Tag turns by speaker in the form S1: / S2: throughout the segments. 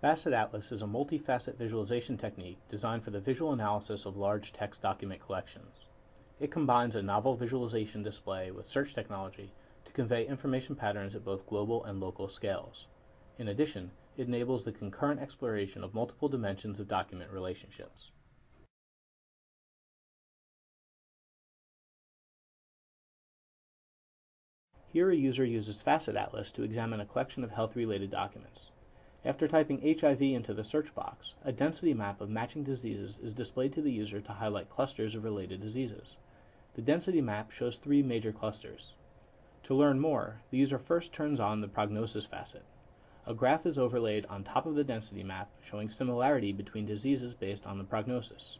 S1: FacetAtlas is a multi-facet visualization technique designed for the visual analysis of large text document collections. It combines a novel visualization display with search technology to convey information patterns at both global and local scales. In addition, it enables the concurrent exploration of multiple dimensions of document relationships. Here a user uses FacetAtlas to examine a collection of health-related documents. After typing HIV into the search box, a density map of matching diseases is displayed to the user to highlight clusters of related diseases. The density map shows 3 major clusters. To learn more, the user first turns on the prognosis facet. A graph is overlaid on top of the density map showing similarity between diseases based on the prognosis.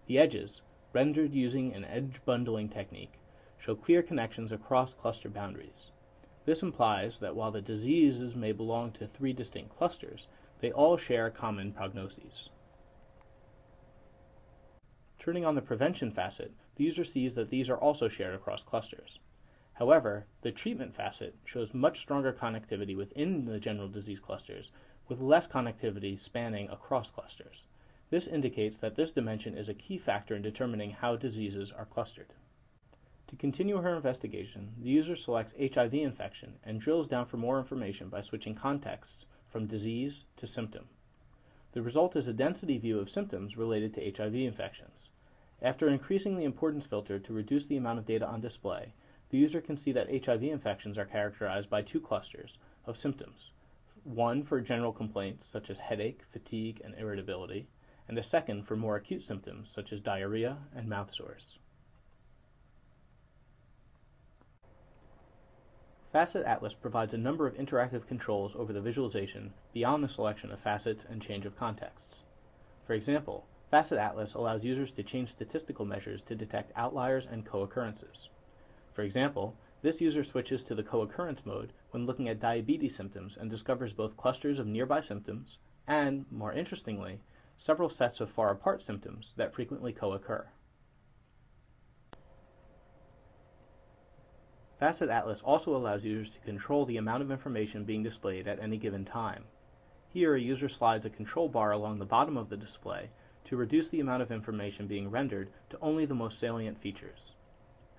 S1: The edges, rendered using an edge bundling technique, show clear connections across cluster boundaries. This implies that while the diseases may belong to 3 distinct clusters, they all share common prognoses. Turning on the prevention facet, the user sees that these are also shared across clusters. However, the treatment facet shows much stronger connectivity within the general disease clusters, with less connectivity spanning across clusters. This indicates that this dimension is a key factor in determining how diseases are clustered. To continue her investigation, the user selects HIV infection and drills down for more information by switching context from disease to symptom. The result is a density view of symptoms related to HIV infections. After increasing the importance filter to reduce the amount of data on display, the user can see that HIV infections are characterized by 2 clusters of symptoms, one for general complaints such as headache, fatigue, and irritability, and a second for more acute symptoms such as diarrhea and mouth sores. FacetAtlas provides a number of interactive controls over the visualization beyond the selection of facets and change of contexts. For example, FacetAtlas allows users to change statistical measures to detect outliers and co-occurrences. For example, this user switches to the co-occurrence mode when looking at diabetes symptoms and discovers both clusters of nearby symptoms and, more interestingly, several sets of far apart symptoms that frequently co-occur. FacetAtlas also allows users to control the amount of information being displayed at any given time. Here, a user slides a control bar along the bottom of the display to reduce the amount of information being rendered to only the most salient features.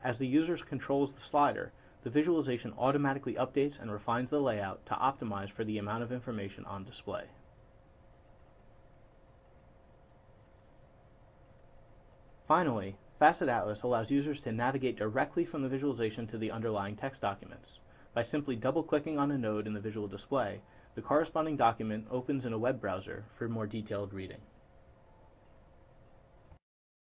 S1: As the user controls the slider, the visualization automatically updates and refines the layout to optimize for the amount of information on display. Finally, FacetAtlas allows users to navigate directly from the visualization to the underlying text documents. By simply double-clicking on a node in the visual display, the corresponding document opens in a web browser for more detailed reading.